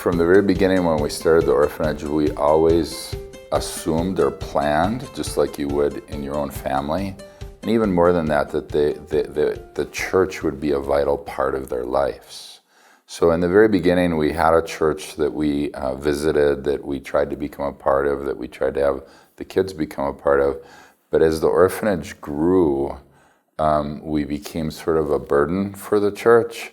From the very beginning when we started the orphanage, we always assumed or planned, just like you would in your own family, and even more than that, that the church would be a vital part of their lives. So in the very beginning, we had a church that we visited, that we tried to become a part of, that we tried to have the kids become a part of. But as the orphanage grew, we became sort of a burden for the church.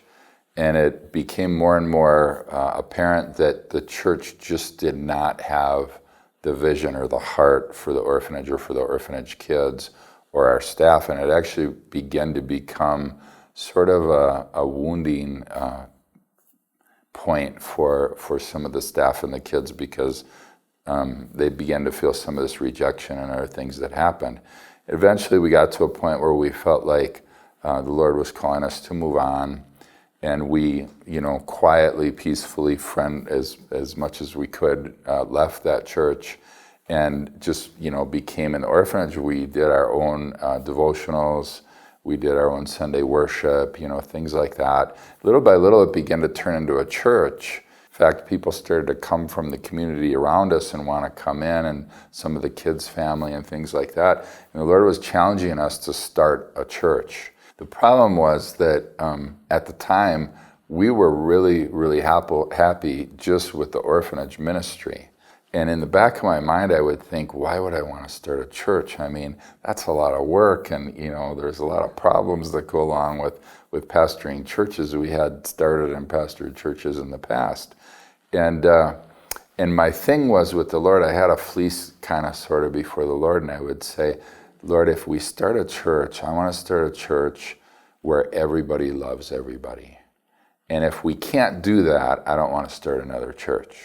And it became more and more apparent that the church just did not have the vision or the heart for the orphanage or for the orphanage kids or our staff. And it actually began to become sort of a wounding point for some of the staff and the kids, because they began to feel some of this rejection and other things that happened. Eventually we got to a point where we felt like the Lord was calling us to move on. And we, quietly, peacefully, as much as we could, left that church and just, became an orphanage. We did our own devotionals. We did our own Sunday worship, things like that. Little by little, it began to turn into a church. In fact, people started to come from the community around us and want to come in, and some of the kids' family and things like that. And the Lord was challenging us to start a church. The problem was that at the time, we were really, really happy just with the orphanage ministry. And in the back of my mind, I would think, why would I want to start a church? I mean, that's a lot of work, and there's a lot of problems that go along with pastoring churches. We had started and pastored churches in the past. And my thing was with the Lord, I had a fleece kind of sort of before the Lord, and I would say, Lord, if we start a church, I want to start a church where everybody loves everybody. And if we can't do that, I don't want to start another church.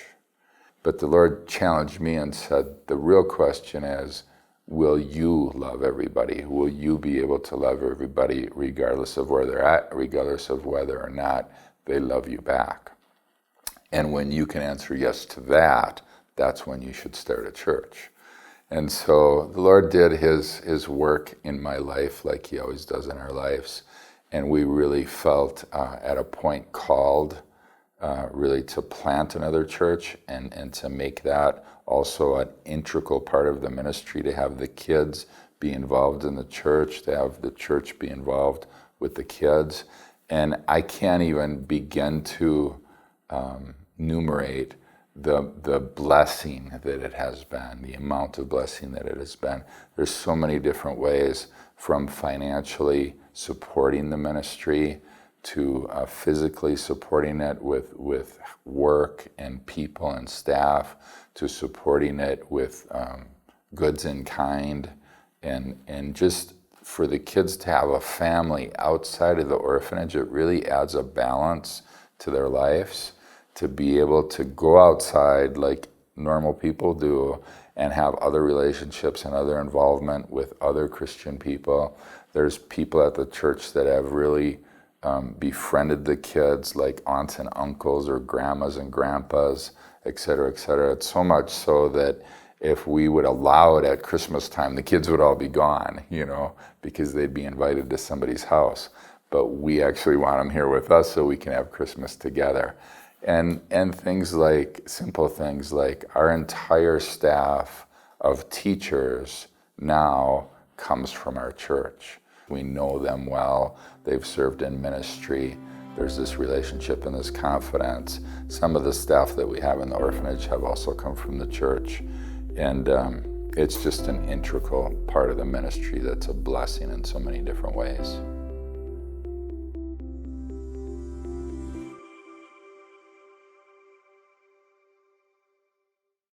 But the Lord challenged me and said, the real question is, will you love everybody? Will you be able to love everybody regardless of where they're at, regardless of whether or not they love you back? And when you can answer yes to that, that's when you should start a church. And so the Lord did his work in my life like he always does in our lives. And we really felt at a point called really to plant another church and to make that also an integral part of the ministry, to have the kids be involved in the church, to have the church be involved with the kids. And I can't even begin to enumerate the blessing that it has been, the amount of blessing that it has been. There's so many different ways, from financially supporting the ministry to physically supporting it with work and people and staff, to supporting it with goods in kind, and just for the kids to have a family outside of the orphanage. It really adds a balance to their lives, to be able to go outside like normal people do and have other relationships and other involvement with other Christian people. There's people at the church that have really befriended the kids, like aunts and uncles or grandmas and grandpas, et cetera, et cetera. It's so much so that if we would allow it at Christmas time, the kids would all be gone, because they'd be invited to somebody's house. But we actually want them here with us so we can have Christmas together. And simple things like our entire staff of teachers now comes from our church. We know them well. They've served in ministry. There's this relationship and this confidence. Some of the staff that we have in the orphanage have also come from the church. And it's just an integral part of the ministry that's a blessing in so many different ways.